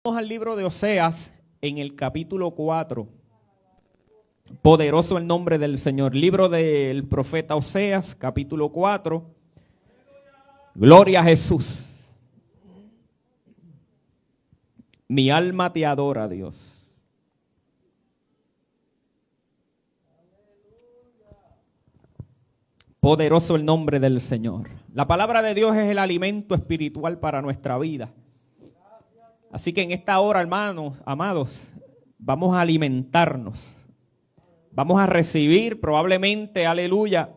Vamos al libro de Oseas en el capítulo 4. Poderoso el nombre del Señor. Libro del profeta Oseas, capítulo 4. Gloria a Jesús. Mi alma te adora, Dios. Poderoso el nombre del Señor. La palabra de Dios es el alimento espiritual para nuestra vida. Así que en esta hora, hermanos, amados, vamos a alimentarnos. Vamos a recibir probablemente, aleluya.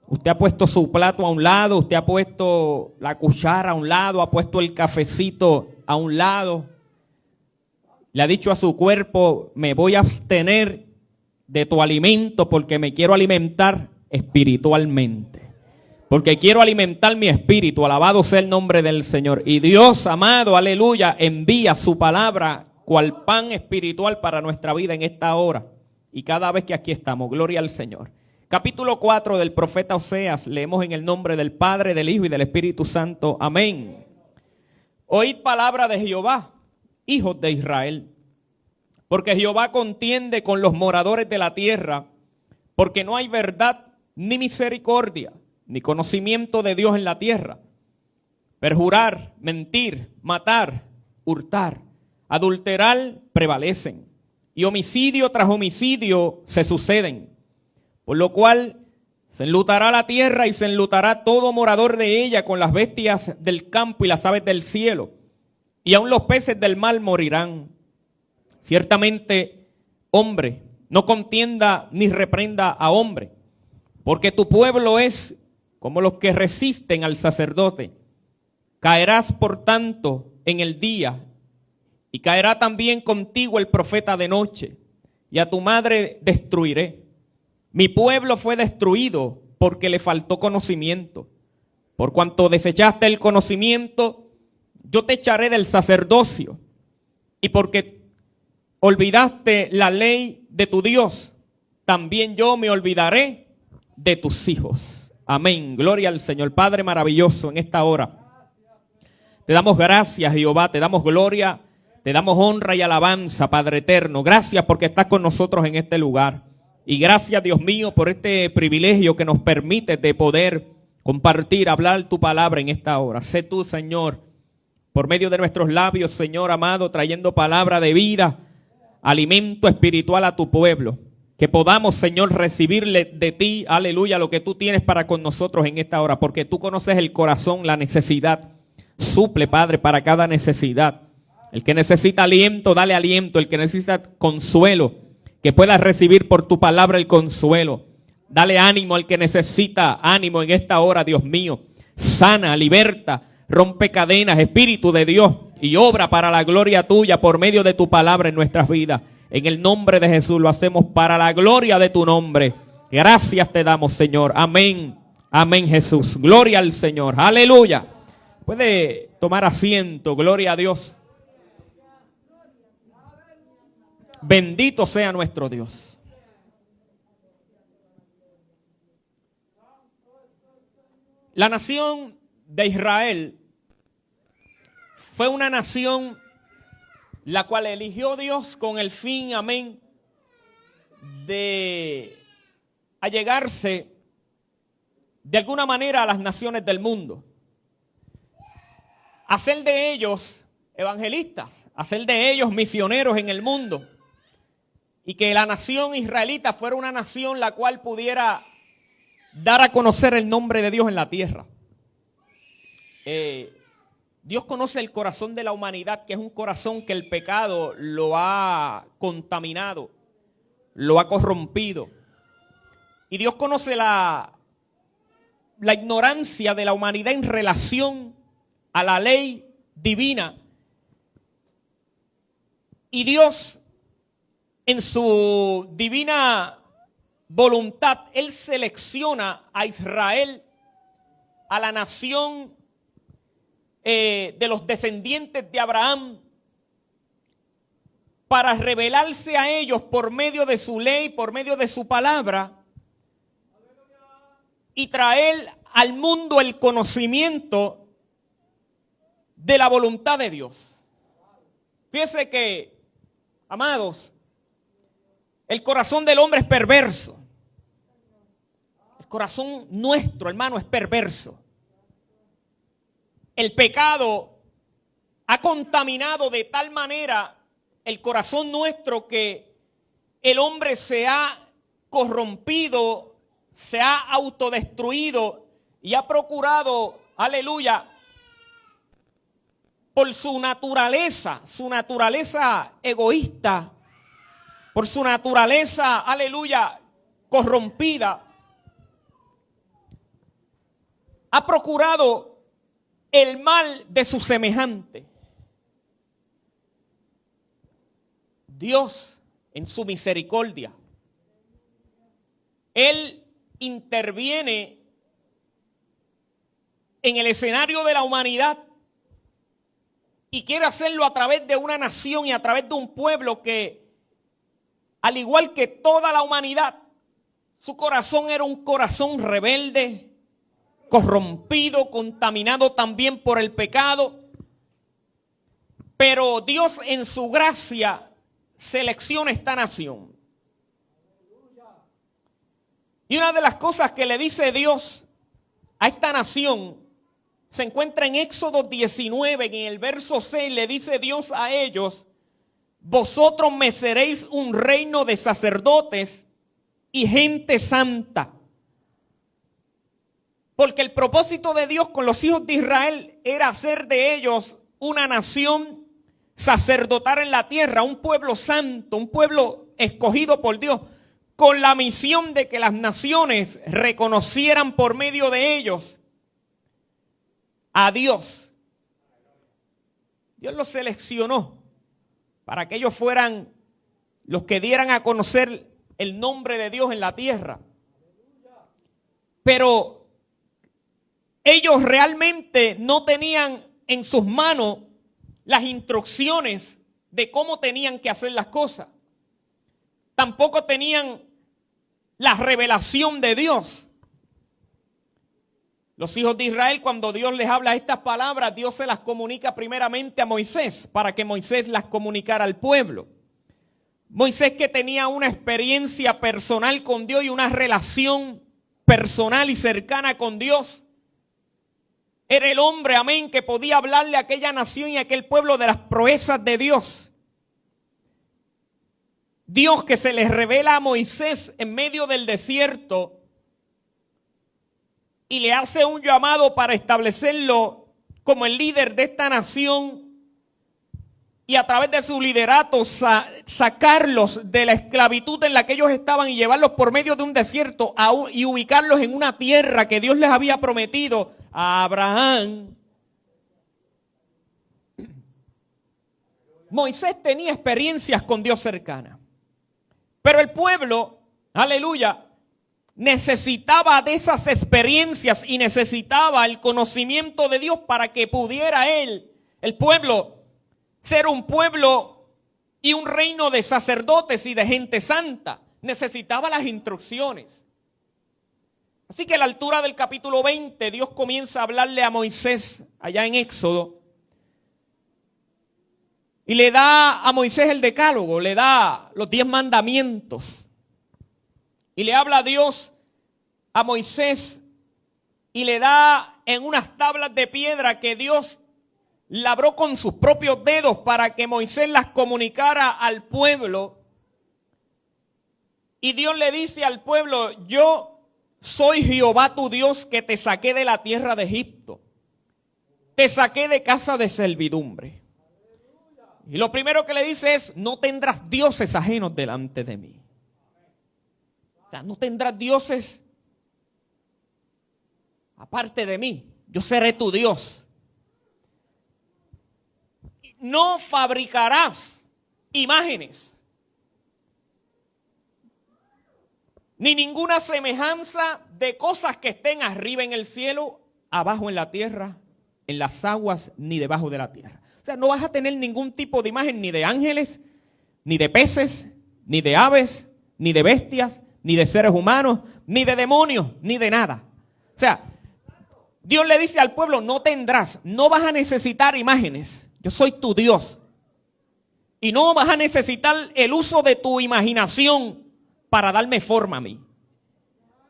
Usted ha puesto su plato a un lado, usted ha puesto la cuchara a un lado, ha puesto el cafecito a un lado. Le ha dicho a su cuerpo, me voy a abstener de tu alimento porque me quiero alimentar espiritualmente. Porque quiero alimentar mi espíritu, alabado sea el nombre del Señor. Y Dios, amado, aleluya, envía su palabra cual pan espiritual para nuestra vida en esta hora. Y cada vez que aquí estamos, gloria al Señor. Capítulo 4 del profeta Oseas, leemos en el nombre del Padre, del Hijo y del Espíritu Santo. Amén. Oíd palabra de Jehová, hijos de Israel. Porque Jehová contiende con los moradores de la tierra, porque no hay verdad ni misericordia, ni conocimiento de Dios en la tierra. Perjurar, mentir, matar, hurtar, adulterar prevalecen. Y homicidio tras homicidio se suceden. Por lo cual se enlutará la tierra y se enlutará todo morador de ella con las bestias del campo y las aves del cielo. Y aun los peces del mar morirán. Ciertamente, hombre, no contienda ni reprenda a hombre, porque tu pueblo es como los que resisten al sacerdote. Caerás, por tanto, en el día, y caerá también contigo el profeta de noche, y a tu madre destruiré. Mi pueblo fue destruido porque le faltó conocimiento. Por cuanto desechaste el conocimiento, yo te echaré del sacerdocio, y porque olvidaste la ley de tu Dios, también yo me olvidaré de tus hijos. Amén. Gloria al Señor. Padre maravilloso, en esta hora te damos gracias, Jehová, te damos gloria, te damos honra y alabanza, Padre eterno. Gracias porque estás con nosotros en este lugar. Y gracias, Dios mío, por este privilegio que nos permite de poder compartir, hablar tu palabra en esta hora. Sé tú, Señor, por medio de nuestros labios, Señor amado, trayendo palabra de vida, alimento espiritual a tu pueblo. Que podamos, Señor, recibirle de ti, aleluya, lo que tú tienes para con nosotros en esta hora. Porque tú conoces el corazón, la necesidad. Suple, Padre, para cada necesidad. El que necesita aliento, dale aliento. El que necesita consuelo, que pueda recibir por tu palabra el consuelo. Dale ánimo al que necesita ánimo en esta hora, Dios mío. Sana, liberta, rompe cadenas, Espíritu de Dios. Y obra para la gloria tuya por medio de tu palabra en nuestras vidas. En el nombre de Jesús lo hacemos para la gloria de tu nombre. Gracias te damos, Señor. Amén. Amén, Jesús. Gloria al Señor. Aleluya. Puede tomar asiento. Gloria a Dios. Bendito sea nuestro Dios. La nación de Israel fue una nación la cual eligió Dios con el fin, amén, de allegarse de alguna manera a las naciones del mundo. Hacer de ellos evangelistas, hacer de ellos misioneros en el mundo. Y que la nación israelita fuera una nación la cual pudiera dar a conocer el nombre de Dios en la tierra. Dios conoce el corazón de la humanidad, que es un corazón que el pecado lo ha contaminado, lo ha corrompido. Y Dios conoce la ignorancia de la humanidad en relación a la ley divina. Y Dios, en su divina voluntad, Él selecciona a Israel, a la nación de los descendientes de Abraham, para revelarse a ellos por medio de su ley, por medio de su palabra, y traer al mundo el conocimiento de la voluntad de Dios. Fíjense que, amados, el corazón del hombre es perverso. El corazón nuestro, hermano, es perverso. El pecado ha contaminado de tal manera el corazón nuestro que el hombre se ha corrompido, se ha autodestruido y ha procurado, aleluya, por su naturaleza egoísta, por su naturaleza, aleluya, corrompida, ha procurado el mal de su semejante. Dios, en su misericordia, Él interviene en el escenario de la humanidad y quiere hacerlo a través de una nación y a través de un pueblo que, al igual que toda la humanidad, su corazón era un corazón rebelde, corrompido, contaminado también por el pecado. Pero Dios en su gracia selecciona esta nación. Y una de las cosas que le dice Dios a esta nación se encuentra en Éxodo 19, en el verso 6, le dice Dios a ellos: vosotros me seréis un reino de sacerdotes y gente santa. Porque el propósito de Dios con los hijos de Israel era hacer de ellos una nación sacerdotal en la tierra, un pueblo santo, un pueblo escogido por Dios, con la misión de que las naciones reconocieran por medio de ellos a Dios. Dios los seleccionó para que ellos fueran los que dieran a conocer el nombre de Dios en la tierra. Pero ellos realmente no tenían en sus manos las instrucciones de cómo tenían que hacer las cosas. Tampoco tenían la revelación de Dios. Los hijos de Israel, cuando Dios les habla estas palabras, Dios se las comunica primeramente a Moisés para que Moisés las comunicara al pueblo. Moisés, que tenía una experiencia personal con Dios y una relación personal y cercana con Dios, era el hombre, amén, que podía hablarle a aquella nación y a aquel pueblo de las proezas de Dios. Dios, que se les revela a Moisés en medio del desierto y le hace un llamado para establecerlo como el líder de esta nación y a través de su liderato sacarlos de la esclavitud en la que ellos estaban y llevarlos por medio de un desierto y ubicarlos en una tierra que Dios les había prometido a Abraham. Moisés tenía experiencias con Dios cercanas, pero el pueblo, aleluya, necesitaba de esas experiencias y necesitaba el conocimiento de Dios para que pudiera el pueblo, ser un pueblo y un reino de sacerdotes y de gente santa. Necesitaba las instrucciones. Así que a la altura del capítulo 20, Dios comienza a hablarle a Moisés allá en Éxodo. Y le da a Moisés el decálogo, le da los 10 mandamientos. Y le habla a Dios a Moisés y le da en unas tablas de piedra que Dios labró con sus propios dedos para que Moisés las comunicara al pueblo. Y Dios le dice al pueblo: yo soy Jehová tu Dios, que te saqué de la tierra de Egipto. Te saqué de casa de servidumbre. Y lo primero que le dice es: no tendrás dioses ajenos delante de mí. O sea, no tendrás dioses aparte de mí. Yo seré tu Dios. No fabricarás imágenes, ni ninguna semejanza de cosas que estén arriba en el cielo, abajo en la tierra, en las aguas, ni debajo de la tierra. O sea, no vas a tener ningún tipo de imagen ni de ángeles, ni de peces, ni de aves, ni de bestias, ni de seres humanos, ni de demonios, ni de nada. O sea, Dios le dice al pueblo: no tendrás, no vas a necesitar imágenes. Yo soy tu Dios. Y no vas a necesitar el uso de tu imaginación para darme forma a mí.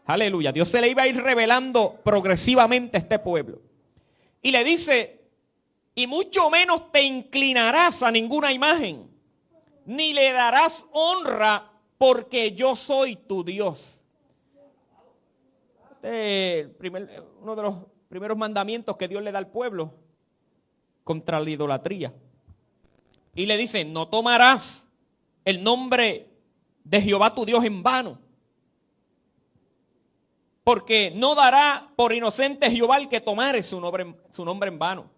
Aleluya. Dios se le iba a ir revelando progresivamente a este pueblo. Y le dice, y mucho menos te inclinarás a ninguna imagen, ni le darás honra, porque yo soy tu Dios. Uno de los primeros mandamientos que Dios le da al pueblo contra la idolatría. Y le dice, no tomarás el nombre de Jehová tu Dios en vano, porque no dará por inocente Jehová el que tomare su nombre en vano.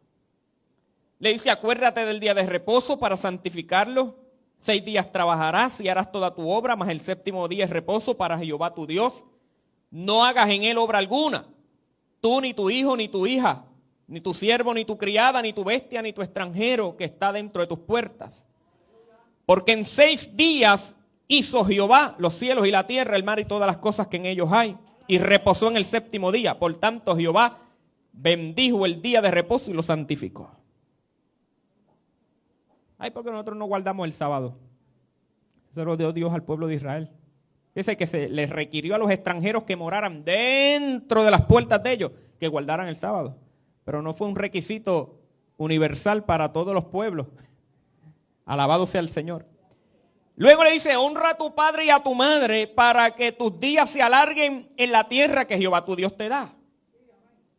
Le dice, acuérdate del día de reposo para santificarlo. 6 días trabajarás y harás toda tu obra, mas el 7º día es reposo para Jehová tu Dios. No hagas en él obra alguna, tú ni tu hijo ni tu hija, ni tu siervo ni tu criada, ni tu bestia ni tu extranjero que está dentro de tus puertas. Porque en 6 días hizo Jehová los cielos y la tierra, el mar y todas las cosas que en ellos hay, y reposó en el 7º día. Por tanto, Jehová bendijo el día de reposo y lo santificó. Ay, porque nosotros no guardamos el sábado. Eso lo dio Dios al pueblo de Israel. Dice que se les requirió a los extranjeros que moraran dentro de las puertas de ellos, que guardaran el sábado. Pero no fue un requisito universal para todos los pueblos. Alabado sea el Señor. Luego le dice, honra a tu padre y a tu madre para que tus días se alarguen en la tierra que Jehová tu Dios te da.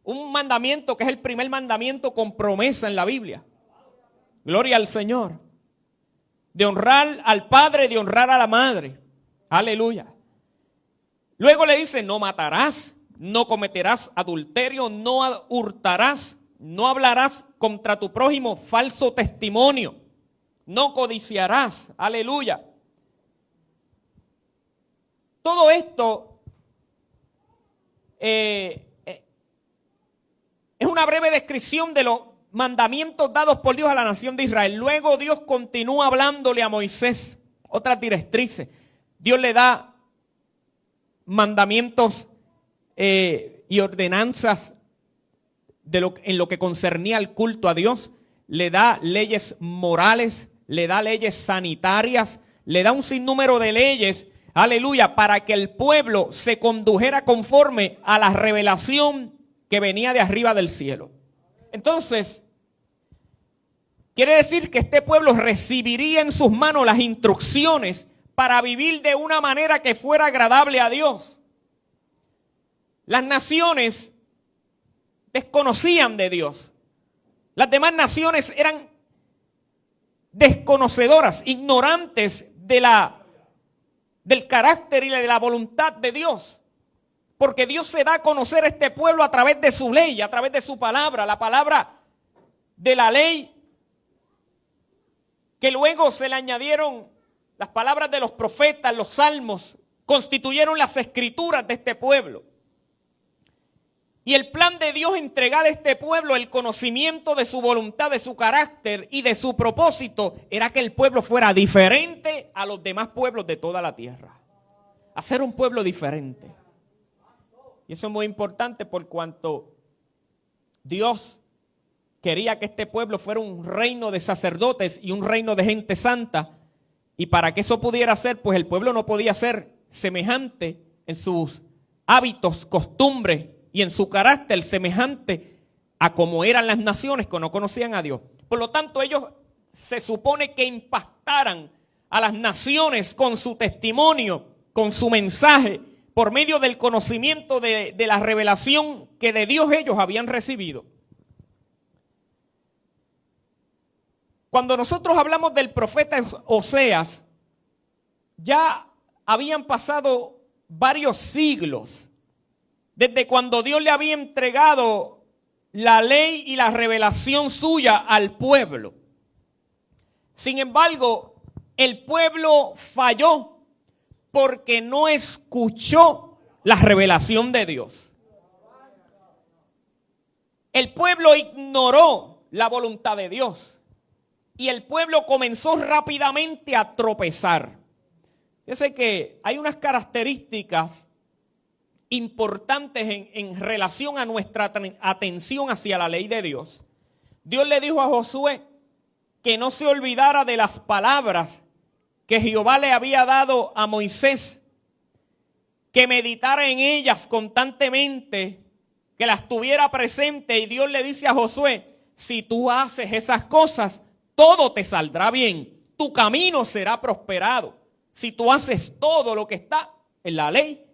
Un mandamiento que es el primer mandamiento con promesa en la Biblia. Gloria al Señor. De honrar al padre, de honrar a la madre. Aleluya. Luego le dice, no matarás, no cometerás adulterio, no hurtarás, no hablarás contra tu prójimo falso testimonio, no codiciarás. Aleluya. Todo esto es una breve descripción de los mandamientos dados por Dios a la nación de Israel. Luego Dios continúa hablándole a Moisés otras directrices. Dios le da mandamientos y ordenanzas en lo que concernía al culto a Dios. Le da leyes morales, le da leyes sanitarias, le da un sinnúmero de leyes, aleluya, para que el pueblo se condujera conforme a la revelación que venía de arriba del cielo. Entonces, quiere decir que este pueblo recibiría en sus manos las instrucciones para vivir de una manera que fuera agradable a Dios. Las naciones desconocían de Dios. Las demás naciones eran desconocedoras, ignorantes del carácter y de la voluntad de Dios. Porque Dios se da a conocer a este pueblo a través de su ley, a través de su palabra, la palabra de la ley, que luego se le añadieron las palabras de los profetas, los salmos, constituyeron las escrituras de este pueblo. Y el plan de Dios entregar a este pueblo el conocimiento de su voluntad, de su carácter y de su propósito era que el pueblo fuera diferente a los demás pueblos de toda la tierra. Hacer un pueblo diferente. Y eso es muy importante por cuanto Dios quería que este pueblo fuera un reino de sacerdotes y un reino de gente santa. Y para que eso pudiera ser, pues el pueblo no podía ser semejante en sus hábitos, costumbres y en su carácter semejante a como eran las naciones que no conocían a Dios. Por lo tanto, ellos se supone que impactaran a las naciones con su testimonio, con su mensaje, por medio del conocimiento de la revelación que de Dios ellos habían recibido. Cuando nosotros hablamos del profeta Oseas, ya habían pasado varios siglos desde cuando Dios le había entregado la ley y la revelación suya al pueblo. Sin embargo, el pueblo falló porque no escuchó la revelación de Dios. El pueblo ignoró la voluntad de Dios. Y el pueblo comenzó rápidamente a tropezar. Fíjense que hay unas características importantes en relación a nuestra atención hacia la ley de Dios. Dios le dijo a Josué que no se olvidara de las palabras que Jehová le había dado a Moisés, que meditara en ellas constantemente, que las tuviera presente. Y Dios le dice a Josué, si tú haces esas cosas, todo te saldrá bien, tu camino será prosperado. Si tú haces todo lo que está en la ley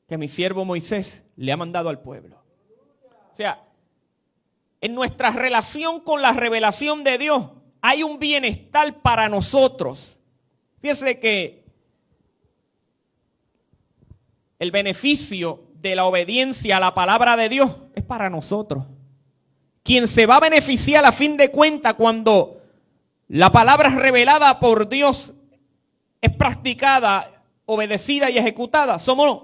que mi siervo Moisés le ha mandado al pueblo. O sea, en nuestra relación con la revelación de Dios hay un bienestar para nosotros. Fíjese que el beneficio de la obediencia a la palabra de Dios es para nosotros. Quien se va a beneficiar a fin de cuentas cuando la palabra revelada por Dios es practicada, obedecida y ejecutada, somos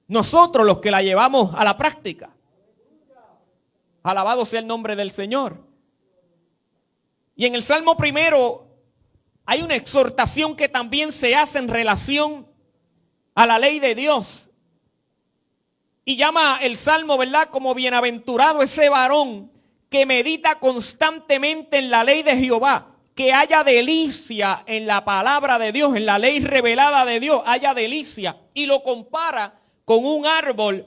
nosotros los que la llevamos a la práctica. Alabado sea el nombre del Señor. Y en el Salmo primero hay una exhortación que también se hace en relación a la ley de Dios. Y llama el Salmo, ¿verdad?, como bienaventurado ese varón que medita constantemente en la ley de Jehová, que haya delicia en la palabra de Dios, en la ley revelada de Dios, haya delicia. Y lo compara con un árbol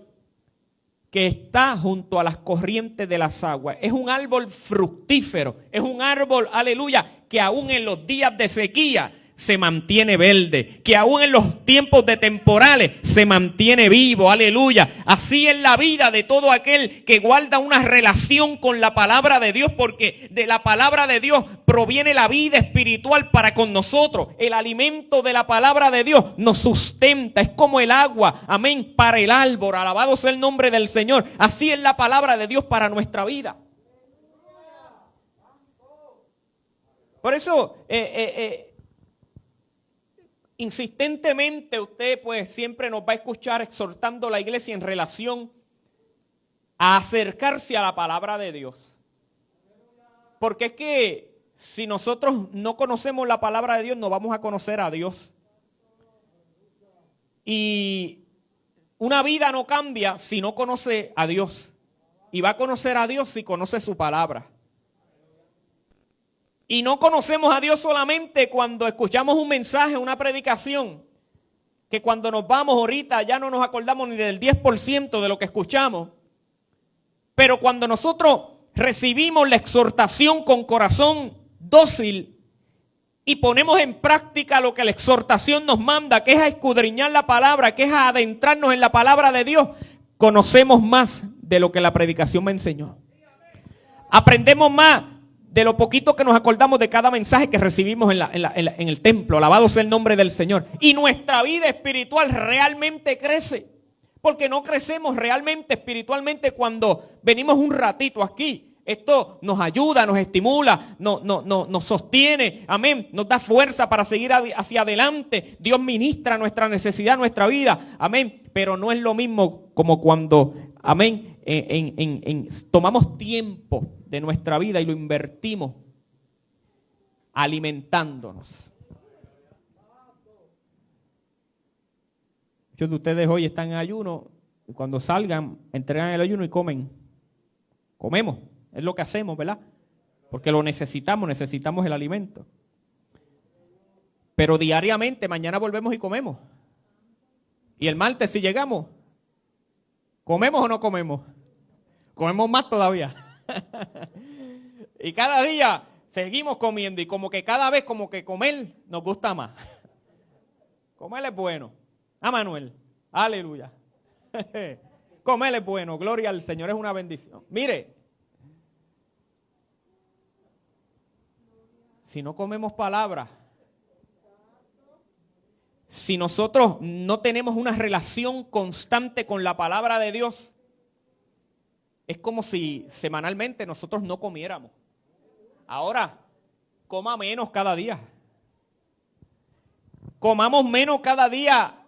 que está junto a las corrientes de las aguas. Es un árbol fructífero, es un árbol, aleluya, que aún en los días de sequía se mantiene verde, que aún en los tiempos de temporales se mantiene vivo, aleluya. Así es la vida de todo aquel que guarda una relación con la palabra de Dios, porque de la palabra de Dios proviene la vida espiritual para con nosotros. El alimento de la palabra de Dios nos sustenta, es como el agua, amén, para el árbol. Alabado sea el nombre del Señor. Así es la palabra de Dios para nuestra vida. Por eso, insistentemente usted pues siempre nos va a escuchar exhortando a la iglesia en relación a acercarse a la palabra de Dios. Porque es que si nosotros no conocemos la palabra de Dios, no vamos a conocer a Dios. Y una vida no cambia si no conoce a Dios. Y va a conocer a Dios si conoce su palabra. Y no conocemos a Dios solamente cuando escuchamos un mensaje, una predicación, que cuando nos vamos ahorita ya no nos acordamos ni del 10% de lo que escuchamos. Pero cuando nosotros recibimos la exhortación con corazón dócil y ponemos en práctica lo que la exhortación nos manda, que es a escudriñar la palabra, que es a adentrarnos en la palabra de Dios, conocemos más de lo que la predicación me enseñó. Aprendemos más de lo poquito que nos acordamos de cada mensaje que recibimos en el templo. Alabado sea el nombre del Señor. Y nuestra vida espiritual realmente crece. Porque no crecemos realmente espiritualmente cuando venimos un ratito aquí. Esto nos ayuda, nos estimula, nos sostiene, amén, nos da fuerza para seguir hacia adelante. Dios ministra nuestra necesidad, nuestra vida, amén. Pero no es lo mismo como cuando, amén, tomamos tiempo de nuestra vida y lo invertimos alimentándonos. Muchos de ustedes hoy están en ayuno y cuando salgan entregan el ayuno y comen. Comemos, es lo que hacemos, ¿verdad? Porque lo necesitamos el alimento. Pero diariamente, mañana volvemos y comemos. Y el martes si llegamos, ¿comemos o no comemos? Comemos más todavía. Y cada día seguimos comiendo y como que cada vez como que comer nos gusta más. Comer es bueno. Ah, Manuel, aleluya. Comer es bueno, gloria al Señor, es una bendición. Mire, si no comemos palabra, si nosotros no tenemos una relación constante con la palabra de Dios, es como si semanalmente nosotros no comiéramos. Ahora, coma menos cada día. Comamos menos cada día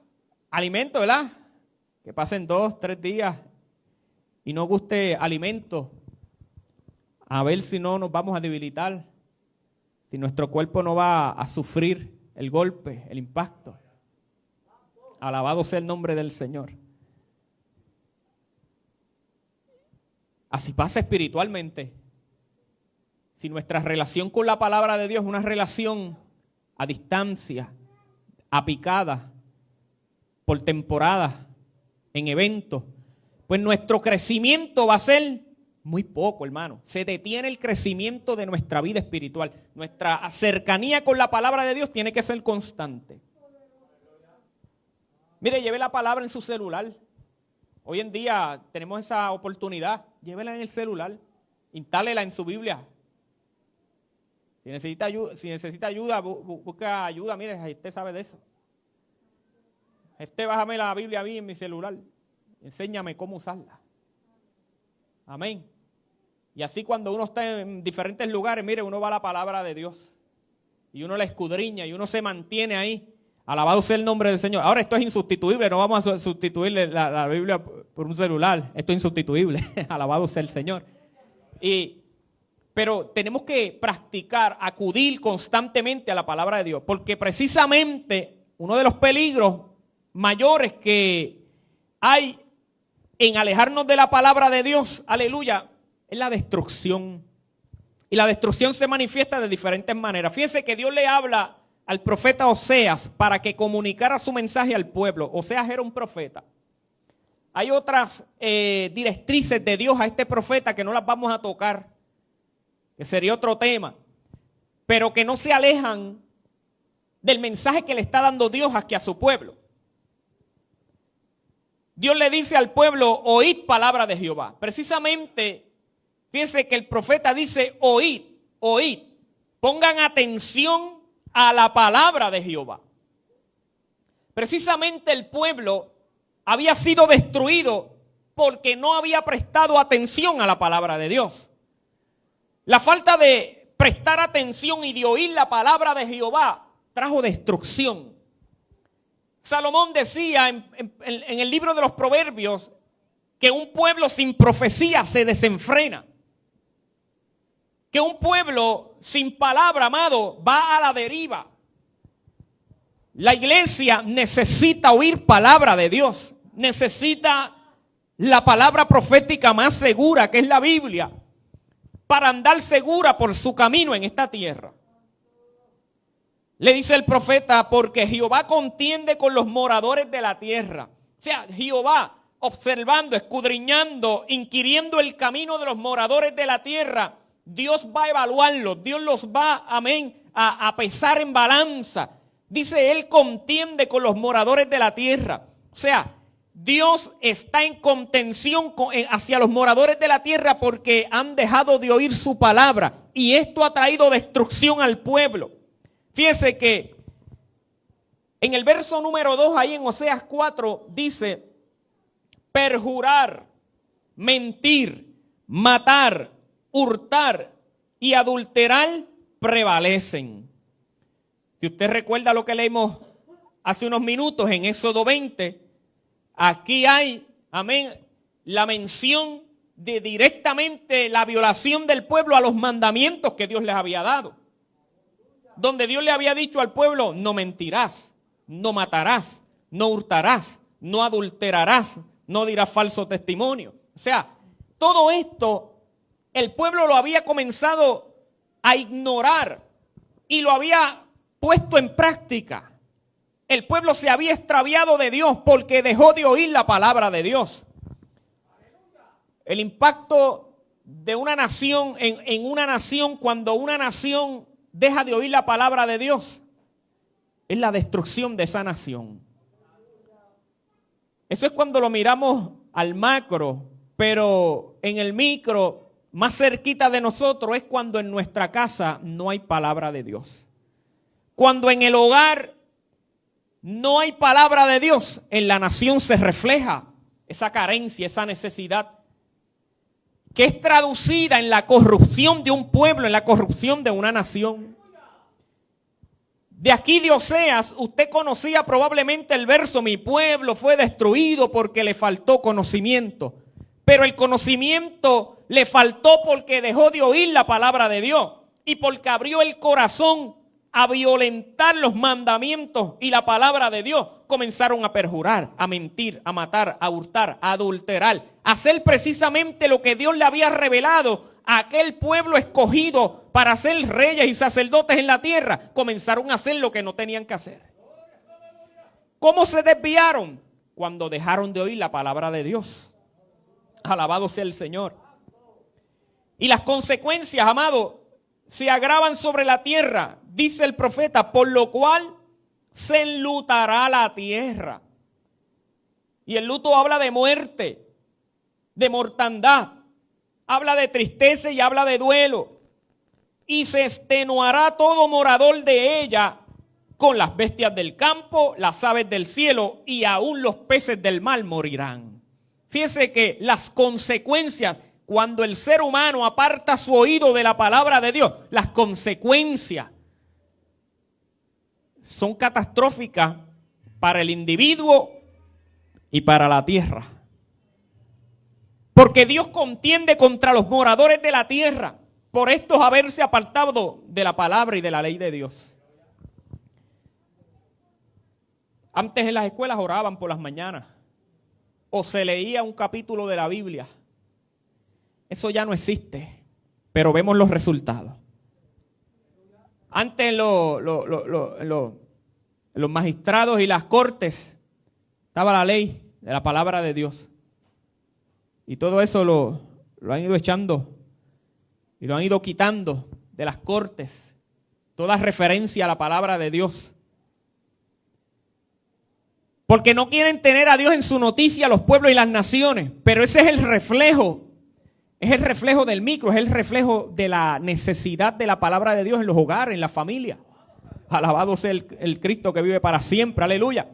alimento, ¿verdad? Que pasen 2, 3 días y no guste alimento. A ver si no nos vamos a debilitar. Si nuestro cuerpo no va a sufrir el golpe, el impacto. Alabado sea el nombre del Señor. Así pasa espiritualmente. si nuestra relación con la palabra de Dios es una relación a distancia, a picada, por temporadas, en eventos, pues nuestro crecimiento va a ser muy poco, hermano. Se detiene el crecimiento de nuestra vida espiritual. Nuestra cercanía con la palabra de Dios tiene que ser constante. Mire, lleve la palabra en su celular. Hoy en día tenemos esa oportunidad. Llévela en el celular. Instálela en su Biblia. Si necesita ayuda, busca ayuda. Mire, usted sabe de eso. Bájame la Biblia a mí en mi celular. Enséñame cómo usarla. Amén. Y así cuando uno está en diferentes lugares, mire, uno va a la palabra de Dios. Y uno la escudriña y uno se mantiene ahí. Alabado sea el nombre del Señor. Ahora esto es insustituible. No vamos a sustituir la Biblia por un celular. Esto es insustituible. Alabado sea el Señor. Pero tenemos que practicar, acudir constantemente a la palabra de Dios. Porque precisamente uno de los peligros mayores que hay en alejarnos de la palabra de Dios, aleluya, es la destrucción. Y la destrucción se manifiesta de diferentes maneras. Fíjense que Dios le habla al profeta Oseas para que comunicara su mensaje al pueblo. Oseas era un profeta. Hay otras directrices de Dios a este profeta que no las vamos a tocar, que sería otro tema, pero que no se alejan del mensaje que le está dando Dios hacia su pueblo. Dios le dice al pueblo, oíd palabra de Jehová. Precisamente, fíjense que el profeta dice, oíd, oíd. Pongan atención a la palabra de Jehová. Precisamente el pueblo había sido destruido porque no había prestado atención a la palabra de Dios. La falta de prestar atención y de oír la palabra de Jehová trajo destrucción. Salomón decía en el libro de los Proverbios que un pueblo sin profecía se desenfrena. Que un pueblo sin palabra, amado, va a la deriva. La iglesia necesita oír palabra de Dios. Necesita la palabra profética más segura, que es la Biblia, para andar segura por su camino en esta tierra. Le dice el profeta, porque Jehová contiende con los moradores de la tierra. O sea, Jehová observando, escudriñando, inquiriendo el camino de los moradores de la tierra. Dios va a evaluarlos, Dios los va, amén, a pesar en balanza. Dice, Él contiende con los moradores de la tierra. O sea, Dios está en contención hacia los moradores de la tierra porque han dejado de oír su palabra. Y esto ha traído destrucción al pueblo. Fíjense que en el verso número 2, ahí en Oseas 4, dice, perjurar, mentir, matar, hurtar y adulterar prevalecen. Si usted recuerda lo que leímos hace unos minutos en Éxodo 20, aquí hay, amén, la mención de directamente la violación del pueblo a los mandamientos que Dios les había dado. Donde Dios le había dicho al pueblo, no mentirás, no matarás, no hurtarás, no adulterarás, no dirás falso testimonio. O sea, todo esto el pueblo lo había comenzado a ignorar y lo había puesto en práctica. El pueblo se había extraviado de Dios porque dejó de oír la palabra de Dios. El impacto de una nación en una nación, cuando una nación deja de oír la palabra de Dios, es la destrucción de esa nación. Eso es cuando lo miramos al macro, pero en el micro, más cerquita de nosotros, es cuando en nuestra casa no hay palabra de Dios. Cuando en el hogar no hay palabra de Dios, en la nación se refleja esa carencia, esa necesidad, que es traducida en la corrupción de un pueblo, en la corrupción de una nación. De aquí de Oseas, usted conocía probablemente el verso, mi pueblo fue destruido porque le faltó conocimiento. Pero el conocimiento le faltó porque dejó de oír la palabra de Dios y porque abrió el corazón a violentar los mandamientos y la palabra de Dios. Comenzaron a perjurar, a mentir, a matar, a hurtar, a adulterar, a hacer precisamente lo que Dios le había revelado aquel pueblo escogido para ser reyes y sacerdotes en la tierra, comenzaron a hacer lo que no tenían que hacer. ¿Cómo se desviaron? Cuando dejaron de oír la palabra de Dios. Alabado sea el Señor. Y las consecuencias, amado, se agravan sobre la tierra, dice el profeta, por lo cual se enlutará la tierra. Y el luto habla de muerte, de mortandad, habla de tristeza y habla de duelo. Y se extenuará todo morador de ella con las bestias del campo, las aves del cielo y aún los peces del mar morirán. Fíjese que las consecuencias, cuando el ser humano aparta su oído de la palabra de Dios, las consecuencias son catastróficas para el individuo y para la tierra. Porque Dios contiende contra los moradores de la tierra por estos haberse apartado de la palabra y de la ley de Dios. Antes en las escuelas oraban por las mañanas o se leía un capítulo de la Biblia. Eso ya no existe, pero vemos los resultados. Antes los magistrados y las cortes estaba la ley de la palabra de Dios. Y todo eso lo han ido echando y lo han ido quitando de las cortes. Toda referencia a la palabra de Dios. Porque no quieren tener a Dios en su noticia los pueblos y las naciones. Pero ese es el reflejo. Es el reflejo del micro, es el reflejo de la necesidad de la palabra de Dios en los hogares, en la familia. Alabado sea el Cristo que vive para siempre, aleluya.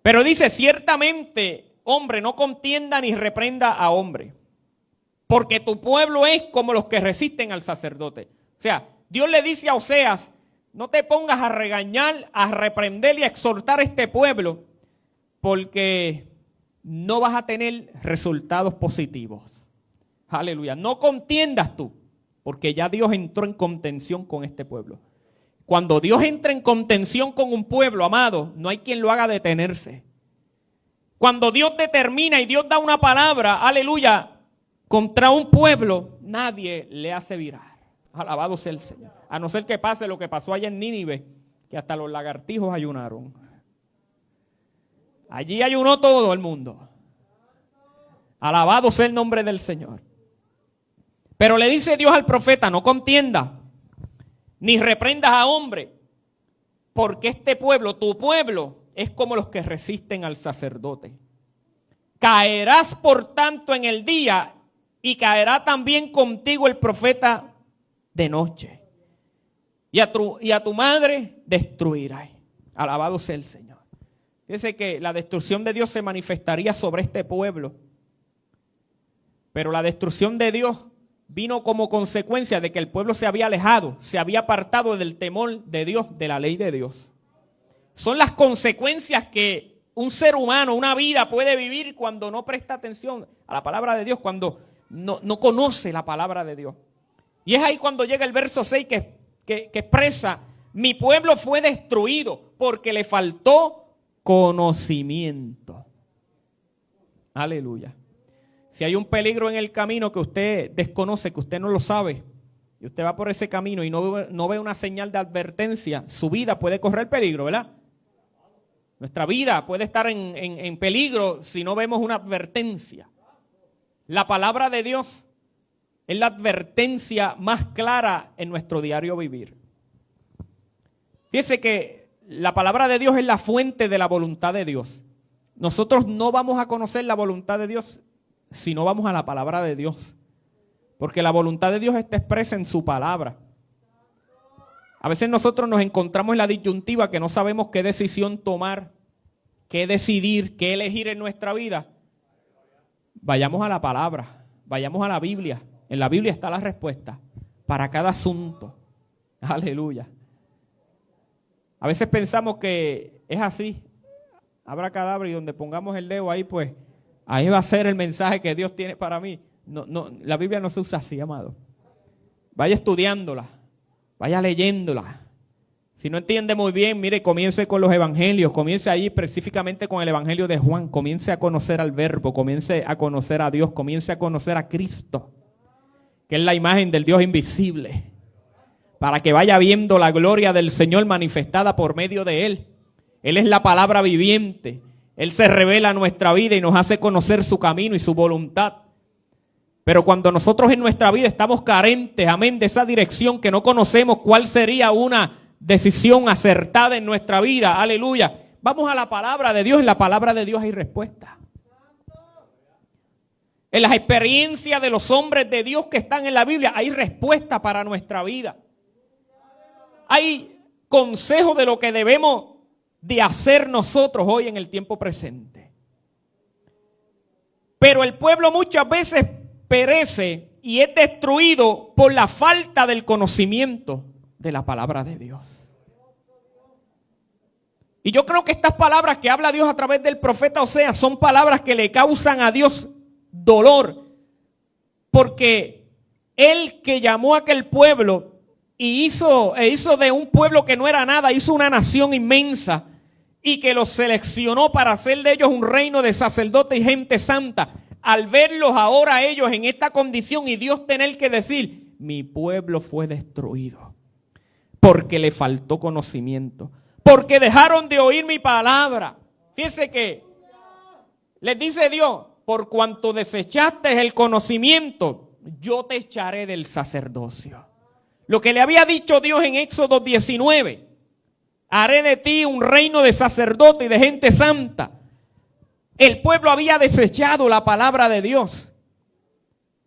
Pero dice, ciertamente, hombre, no contienda ni reprenda a hombre, porque tu pueblo es como los que resisten al sacerdote. O sea, Dios le dice a Oseas, no te pongas a regañar, a reprender y a exhortar a este pueblo, porque no vas a tener resultados positivos. Aleluya. No contiendas tú, porque ya Dios entró en contención con este pueblo. Cuando Dios entra en contención con un pueblo, amado, no hay quien lo haga detenerse. Cuando Dios determina y Dios da una palabra, aleluya, contra un pueblo, nadie le hace virar. Alabado sea el Señor. A no ser que pase lo que pasó allá en Nínive, que hasta los lagartijos ayunaron. Allí ayunó todo el mundo. Alabado sea el nombre del Señor. Pero le dice Dios al profeta, no contienda, ni reprendas a hombre, porque este pueblo, tu pueblo, es como los que resisten al sacerdote. Caerás por tanto en el día y caerá también contigo el profeta de noche. Y a tu madre destruirá. Alabado sea el Señor. Fíjese que la destrucción de Dios se manifestaría sobre este pueblo. Pero la destrucción de Dios vino como consecuencia de que el pueblo se había alejado, se había apartado del temor de Dios, de la ley de Dios. Son las consecuencias que un ser humano, una vida puede vivir cuando no presta atención a la palabra de Dios, cuando no conoce la palabra de Dios. Y es ahí cuando llega el verso 6 que expresa, mi pueblo fue destruido porque le faltó conocimiento. Aleluya. Si hay un peligro en el camino que usted desconoce, que usted no lo sabe, y usted va por ese camino y no ve una señal de advertencia, su vida puede correr peligro, ¿verdad? Nuestra vida puede estar en peligro si no vemos una advertencia. La palabra de Dios es la advertencia más clara en nuestro diario vivir. Fíjese que la palabra de Dios es la fuente de la voluntad de Dios. Nosotros no vamos a conocer la voluntad de Dios si no vamos a la palabra de Dios. Porque la voluntad de Dios está expresa en su palabra. A veces nosotros nos encontramos en la disyuntiva que no sabemos qué decisión tomar, qué decidir, qué elegir en nuestra vida. Vayamos a la palabra, vayamos a la Biblia. En la Biblia está la respuesta para cada asunto. Aleluya. A veces pensamos que es así, abracadabra, y donde pongamos el dedo ahí, pues ahí va a ser el mensaje que Dios tiene para mí. No, la Biblia no se usa así, amado. Vaya estudiándola, vaya leyéndola. Si no entiende muy bien, mire, comience con los evangelios, comience ahí específicamente con el evangelio de Juan, comience a conocer al Verbo, comience a conocer a Dios, comience a conocer a Cristo. que es la imagen del Dios invisible, para que vaya viendo la gloria del Señor manifestada por medio de Él. Él es la palabra viviente. Él se revela a nuestra vida y nos hace conocer su camino y su voluntad. Pero cuando nosotros en nuestra vida estamos carentes, amén, de esa dirección, que no conocemos cuál sería una decisión acertada en nuestra vida, aleluya, vamos a la palabra de Dios. En la palabra de Dios hay respuesta. En las experiencias de los hombres de Dios que están en la Biblia hay respuesta para nuestra vida. Hay consejo de lo que debemos de hacer nosotros hoy en el tiempo presente. Pero el pueblo muchas veces perece y es destruido por la falta del conocimiento de la palabra de Dios. Y yo creo que estas palabras que habla Dios a través del profeta Oseas son palabras que le causan a Dios dolor, porque Él que llamó a aquel pueblo y hizo de un pueblo que no era nada, hizo una nación inmensa y que los seleccionó para hacer de ellos un reino de sacerdotes y gente santa. Al verlos ahora ellos en esta condición y Dios tener que decir, mi pueblo fue destruido porque le faltó conocimiento, porque dejaron de oír mi palabra. Fíjense que les dice Dios, por cuanto desechaste el conocimiento, yo te echaré del sacerdocio. Lo que le había dicho Dios en Éxodo 19, haré de ti un reino de sacerdote y de gente santa. El pueblo había desechado la palabra de Dios.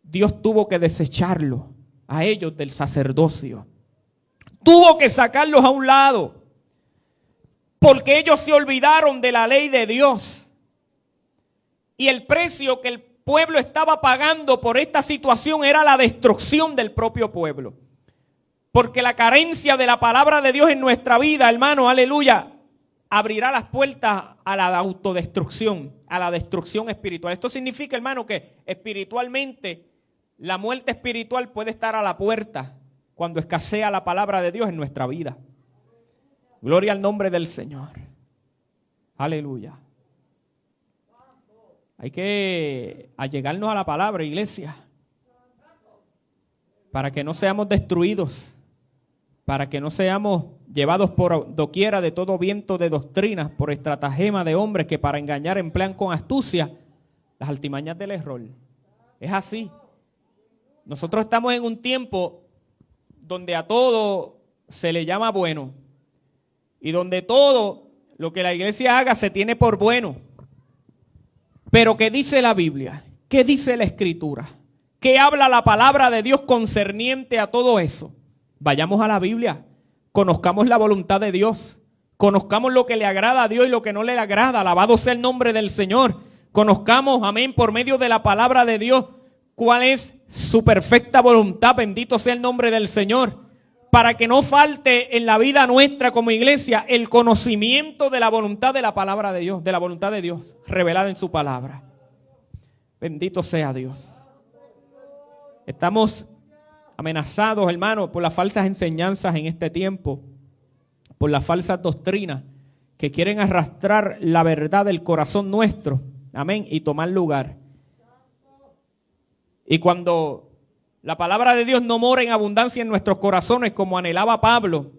Dios tuvo que desecharlo a ellos del sacerdocio. Tuvo que sacarlos a un lado, porque ellos se olvidaron de la ley de Dios. Y el precio que el pueblo estaba pagando por esta situación era la destrucción del propio pueblo. Porque la carencia de la palabra de Dios en nuestra vida, hermano, aleluya, abrirá las puertas a la autodestrucción, a la destrucción espiritual. Esto significa, hermano, que espiritualmente la muerte espiritual puede estar a la puerta cuando escasea la palabra de Dios en nuestra vida. Gloria al nombre del Señor. Aleluya. Hay que allegarnos a la palabra, iglesia, para que no seamos destruidos, para que no seamos llevados por doquiera de todo viento de doctrinas, por estratagema de hombres que para engañar emplean con astucia las altimañas del error. Es así. Nosotros estamos en un tiempo donde a todo se le llama bueno y donde todo lo que la iglesia haga se tiene por bueno. Pero ¿qué dice la Biblia? ¿Qué dice la Escritura? ¿Qué habla la palabra de Dios concerniente a todo eso? Vayamos a la Biblia, conozcamos la voluntad de Dios, conozcamos lo que le agrada a Dios y lo que no le agrada. Alabado sea el nombre del Señor. Conozcamos, amén, por medio de la palabra de Dios, cuál es su perfecta voluntad. Bendito sea el nombre del Señor. Para que no falte en la vida nuestra como iglesia el conocimiento de la voluntad de la palabra de Dios, de la voluntad de Dios revelada en su palabra. Bendito sea Dios. Estamos amenazados, hermanos, por las falsas enseñanzas en este tiempo, por las falsas doctrinas que quieren arrastrar la verdad del corazón nuestro, amén, y tomar lugar. Y cuando la palabra de Dios no mora en abundancia en nuestros corazones como anhelaba Pablo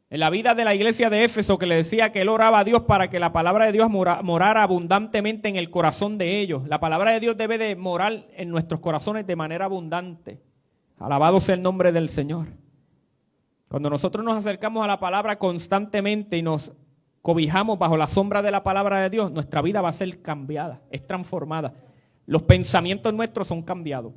en la vida de la iglesia de Éfeso, que le decía que él oraba a Dios para que la palabra de Dios morara abundantemente en el corazón de ellos. La palabra de Dios debe de morar en nuestros corazones de manera abundante. Alabado sea el nombre del Señor. Cuando nosotros nos acercamos a la palabra constantemente y nos cobijamos bajo la sombra de la palabra de Dios, nuestra vida va a ser cambiada, es transformada. Los pensamientos nuestros son cambiados.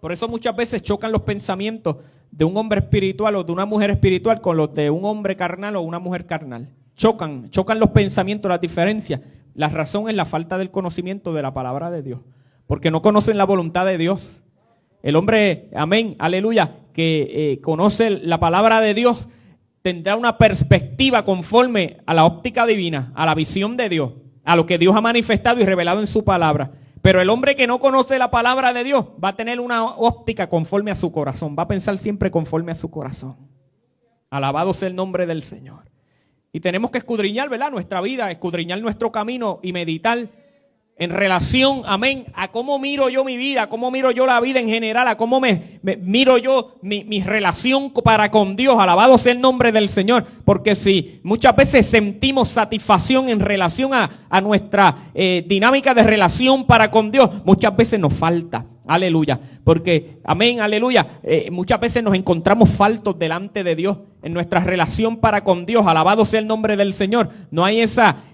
Por eso muchas veces chocan los pensamientos de un hombre espiritual o de una mujer espiritual con los de un hombre carnal o una mujer carnal. Chocan los pensamientos, las diferencias. La razón es la falta del conocimiento de la palabra de Dios. Porque no conocen la voluntad de Dios. El hombre, amén, aleluya, que conoce la palabra de Dios, tendrá una perspectiva conforme a la óptica divina, a la visión de Dios, a lo que Dios ha manifestado y revelado en su palabra. Pero el hombre que no conoce la palabra de Dios va a tener una óptica conforme a su corazón. Va a pensar siempre conforme a su corazón. Alabado sea el nombre del Señor. Y tenemos que escudriñar, ¿verdad?, nuestra vida, escudriñar nuestro camino y meditar En relación, amén, a cómo miro yo mi vida, a cómo miro yo la vida en general, a cómo me miro yo mi relación para con Dios. Alabado sea el nombre del Señor. Porque si muchas veces sentimos satisfacción en relación a nuestra dinámica de relación para con Dios, muchas veces nos falta. Aleluya. Porque, amén, aleluya, muchas veces nos encontramos faltos delante de Dios en nuestra relación para con Dios. Alabado sea el nombre del Señor. No hay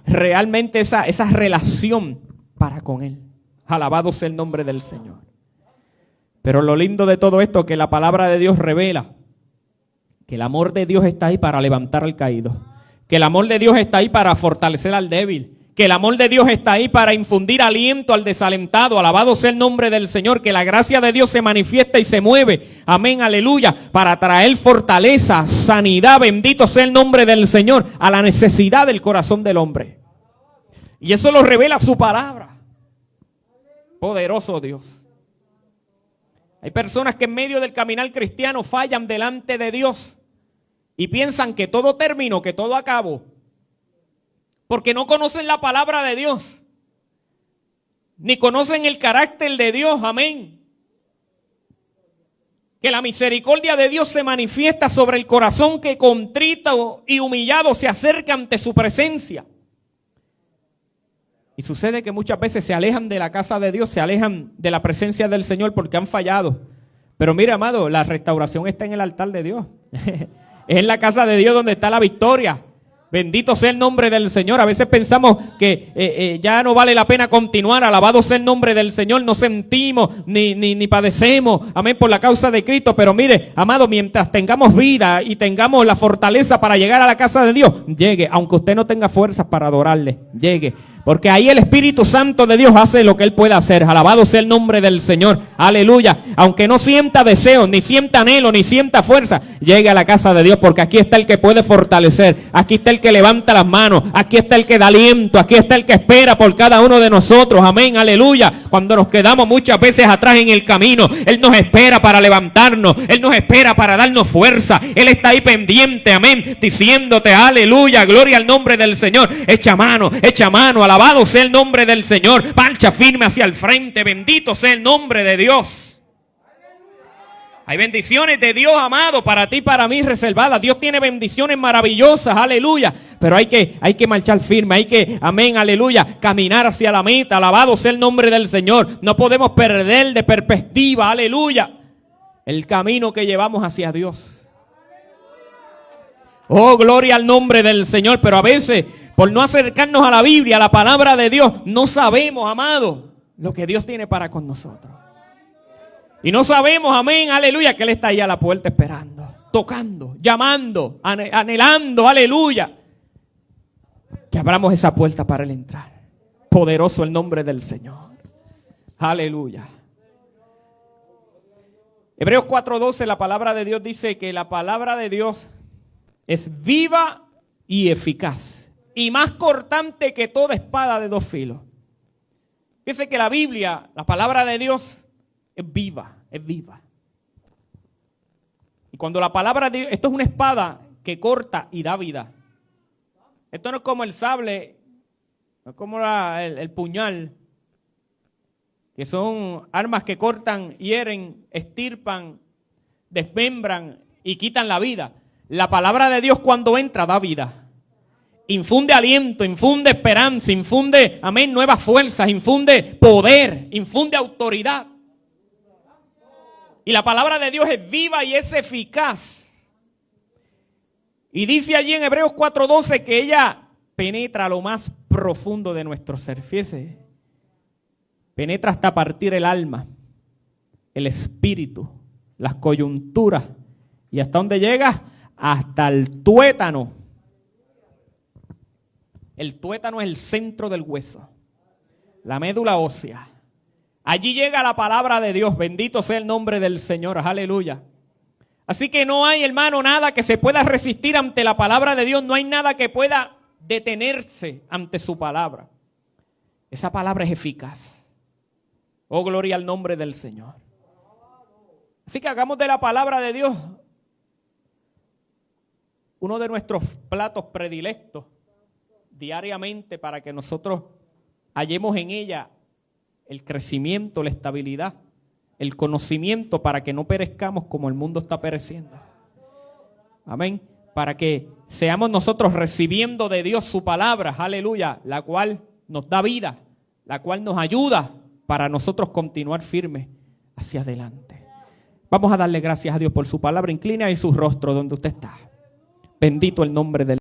realmente esa relación para con Él. Alabado sea el nombre del Señor. Pero lo lindo de todo esto es que la palabra de Dios revela que el amor de Dios está ahí para levantar al caído, que el amor de Dios está ahí para fortalecer al débil, que el amor de Dios está ahí para infundir aliento al desalentado. Alabado sea el nombre del Señor, que la gracia de Dios se manifiesta y se mueve, amén, aleluya, para traer fortaleza, sanidad, bendito sea el nombre del Señor, a la necesidad del corazón del hombre. Y eso lo revela su palabra. Poderoso Dios. Hay personas que en medio del caminar cristiano fallan delante de Dios y piensan que todo terminó, que todo acabó, porque no conocen la palabra de Dios, ni conocen el carácter de Dios, amén. Que la misericordia de Dios se manifiesta sobre el corazón que contrito y humillado se acerca ante su presencia. Y sucede que muchas veces se alejan de la casa de Dios, se alejan de la presencia del Señor porque han fallado. Pero mire, amado, la restauración está en el altar de Dios. Es en la casa de Dios donde está la victoria. Bendito sea el nombre del Señor. A veces pensamos que ya no vale la pena continuar. Alabado sea el nombre del Señor. No sentimos ni padecemos, amén, por la causa de Cristo. Pero mire, amado, mientras tengamos vida y tengamos la fortaleza para llegar a la casa de Dios, llegue, aunque usted no tenga fuerzas para adorarle, llegue. Porque ahí el Espíritu Santo de Dios hace lo que Él puede hacer. Alabado sea el nombre del Señor. Aleluya. Aunque no sienta deseo, ni sienta anhelo, ni sienta fuerza, llegue a la casa de Dios. Porque aquí está el que puede fortalecer. Aquí está el que levanta las manos. Aquí está el que da aliento. Aquí está el que espera por cada uno de nosotros. Amén. Aleluya. Cuando nos quedamos muchas veces atrás en el camino, Él nos espera para levantarnos. Él nos espera para darnos fuerza. Él está ahí pendiente. Amén. Diciéndote, aleluya, gloria al nombre del Señor. Echa mano, alabado sea el nombre del Señor. Marcha firme hacia el frente. Bendito sea el nombre de Dios. Hay bendiciones de Dios, amado, para ti y para mí reservadas. Dios tiene bendiciones maravillosas, aleluya. Pero hay que marchar firme, hay que, amén, aleluya, caminar hacia la meta. Alabado sea el nombre del Señor. No podemos perder de perspectiva, aleluya, el camino que llevamos hacia Dios. Oh, gloria al nombre del Señor. Pero a veces, por no acercarnos a la Biblia, a la palabra de Dios, no sabemos, amado, lo que Dios tiene para con nosotros. Y no sabemos, amén, aleluya, que Él está ahí a la puerta esperando, tocando, llamando, anhelando, aleluya, que abramos esa puerta para Él entrar. Poderoso el nombre del Señor. Aleluya. Hebreos 4:12, la palabra de Dios dice que la palabra de Dios es viva y eficaz, y más cortante que toda espada de dos filos. Dice que la Biblia, la palabra de Dios, es viva, es viva. Y cuando la palabra de Dios, esto es una espada que corta y da vida. Esto no es como el sable, no es como el puñal, que son armas que cortan, hieren, estirpan, desmembran y quitan la vida. La palabra de Dios cuando entra da vida. Infunde aliento, infunde esperanza, infunde, amén, nuevas fuerzas, infunde poder, infunde autoridad. Y la palabra de Dios es viva y es eficaz. Y dice allí en Hebreos 4:12 que ella penetra lo más profundo de nuestro ser. Fíjese, penetra hasta partir el alma, el espíritu, las coyunturas. ¿Y hasta dónde llega? Hasta el tuétano. El tuétano es el centro del hueso, la médula ósea. Allí llega la palabra de Dios. Bendito sea el nombre del Señor. Aleluya. Así que no hay, hermano, nada que se pueda resistir ante la palabra de Dios. No hay nada que pueda detenerse ante su palabra. Esa palabra es eficaz. Oh, gloria al nombre del Señor. Así que hagamos de la palabra de Dios uno de nuestros platos predilectos diariamente para que nosotros hallemos en ella el crecimiento, la estabilidad, el conocimiento para que no perezcamos como el mundo está pereciendo. Amén. Para que seamos nosotros recibiendo de Dios su palabra, aleluya, la cual nos da vida, la cual nos ayuda para nosotros continuar firmes hacia adelante. Vamos a darle gracias a Dios por su palabra. Inclina ahí su rostro donde usted está. Bendito el nombre del